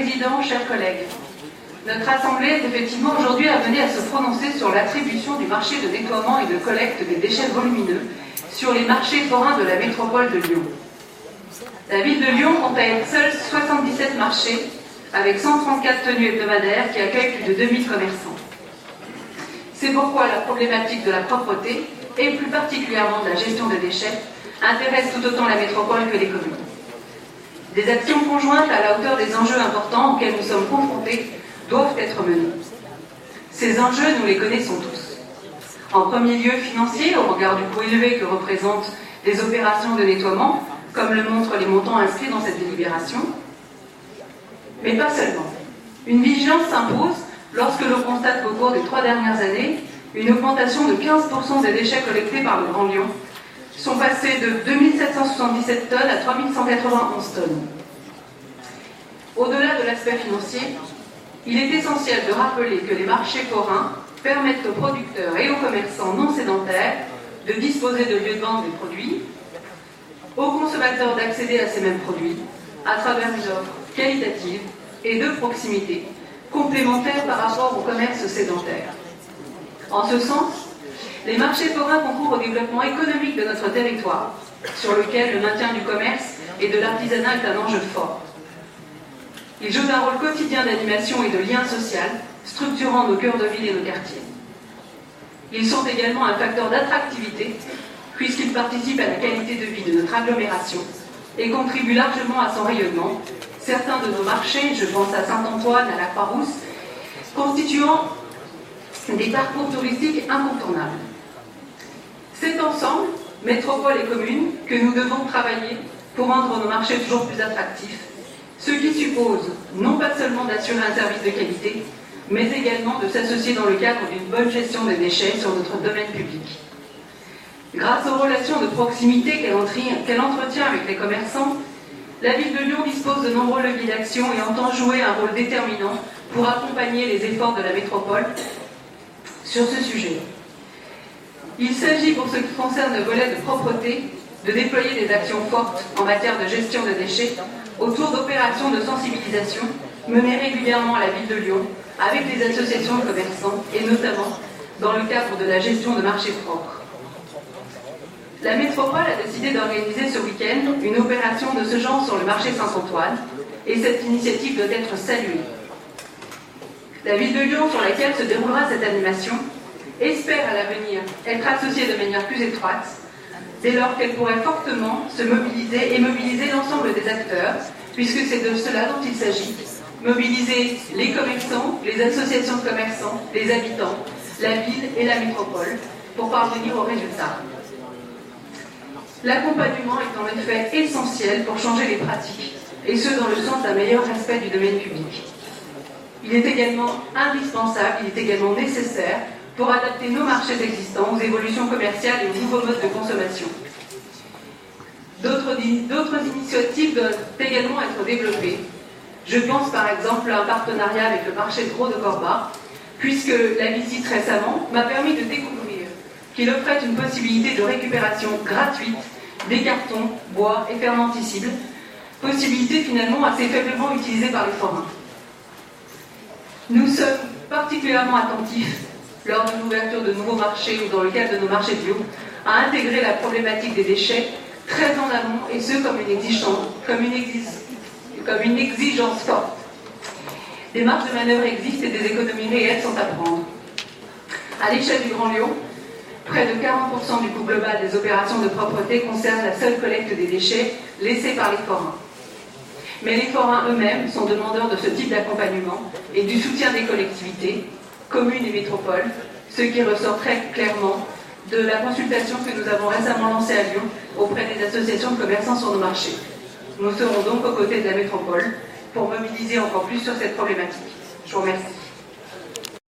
Président, chers collègues, notre Assemblée est effectivement aujourd'hui amenée à se prononcer sur l'attribution du marché de nettoiement et de collecte des déchets volumineux sur les marchés forains de la métropole de Lyon. La ville de Lyon compte à elle seule 77 marchés, avec 134 tenues hebdomadaires qui accueillent plus de 2000 commerçants. C'est pourquoi la problématique de la propreté, et plus particulièrement de la gestion des déchets, intéresse tout autant la métropole que les communes. Des actions conjointes à la hauteur des enjeux importants auxquels nous sommes confrontés doivent être menées. Ces enjeux, nous les connaissons tous. En premier lieu, financier, au regard du coût élevé que représentent les opérations de nettoiement, comme le montrent les montants inscrits dans cette délibération. Mais pas seulement. Une vigilance s'impose lorsque l'on constate qu'au cours des 3 dernières années, une augmentation de 15% des déchets collectés par le Grand Lyon sont passés de 2777 tonnes à 3191 tonnes. Au-delà de l'aspect financier, il est essentiel de rappeler que les marchés forains permettent aux producteurs et aux commerçants non sédentaires de disposer de lieux de vente des produits, aux consommateurs d'accéder à ces mêmes produits à travers une offre qualitative et de proximité, complémentaire par rapport au commerce sédentaire. En ce sens, les marchés forains concourent au développement économique de notre territoire, sur lequel le maintien du commerce et de l'artisanat est un enjeu fort. Ils jouent un rôle quotidien d'animation et de lien social, structurant nos cœurs de ville et nos quartiers. Ils sont également un facteur d'attractivité, puisqu'ils participent à la qualité de vie de notre agglomération et contribuent largement à son rayonnement. Certains de nos marchés, je pense à Saint-Antoine, à la Croix-Rousse, constituant des parcours touristiques incontournables. C'est ensemble, métropole et communes, que nous devons travailler pour rendre nos marchés toujours plus attractifs, ce qui suppose non pas seulement d'assurer un service de qualité, mais également de s'associer dans le cadre d'une bonne gestion des déchets sur notre domaine public. Grâce aux relations de proximité qu'elle entretient avec les commerçants, la ville de Lyon dispose de nombreux leviers d'action et entend jouer un rôle déterminant pour accompagner les efforts de la métropole sur ce sujet. Il s'agit, pour ce qui concerne le volet de propreté, de déployer des actions fortes en matière de gestion de déchets autour d'opérations de sensibilisation menées régulièrement à la ville de Lyon avec les associations de commerçants et notamment dans le cadre de la gestion de marchés propres. La métropole a décidé d'organiser ce week-end une opération de ce genre sur le marché Saint-Antoine et cette initiative doit être saluée. La ville de Lyon, sur laquelle se déroulera cette animation, espère à l'avenir être associée de manière plus étroite, dès lors qu'elle pourrait fortement se mobiliser et mobiliser l'ensemble des acteurs, puisque c'est de cela dont il s'agit. Mobiliser les commerçants, les associations de commerçants, les habitants, la ville et la métropole pour parvenir aux résultats. L'accompagnement est en effet essentiel pour changer les pratiques, et ce dans le sens d'un meilleur respect du domaine public. Il est également indispensable, il est également nécessaire pour adapter nos marchés existants aux évolutions commerciales et aux nouveaux modes de consommation. D'autres initiatives doivent également être développées. Je pense par exemple à un partenariat avec le marché de gros de Corba, puisque la visite récemment m'a permis de découvrir qu'il offrait une possibilité de récupération gratuite des cartons, bois et fermenticibles, possibilité finalement assez faiblement utilisée par les forains. Nous sommes particulièrement attentifs, lors de l'ouverture de nouveaux marchés ou dans le cadre de nos marchés bio, à intégrer la problématique des déchets très en amont, et ce comme une exigence forte. Des marges de manœuvre existent et des économies réelles sont à prendre. À l'échelle du Grand Lyon, près de 40% du coût global des opérations de propreté concerne la seule collecte des déchets laissés par les forains. Mais les forains eux-mêmes sont demandeurs de ce type d'accompagnement et du soutien des collectivités, communes et métropoles, ce qui ressort très clairement de la consultation que nous avons récemment lancée à Lyon auprès des associations de commerçants sur nos marchés. Nous serons donc aux côtés de la métropole pour mobiliser encore plus sur cette problématique. Je vous remercie.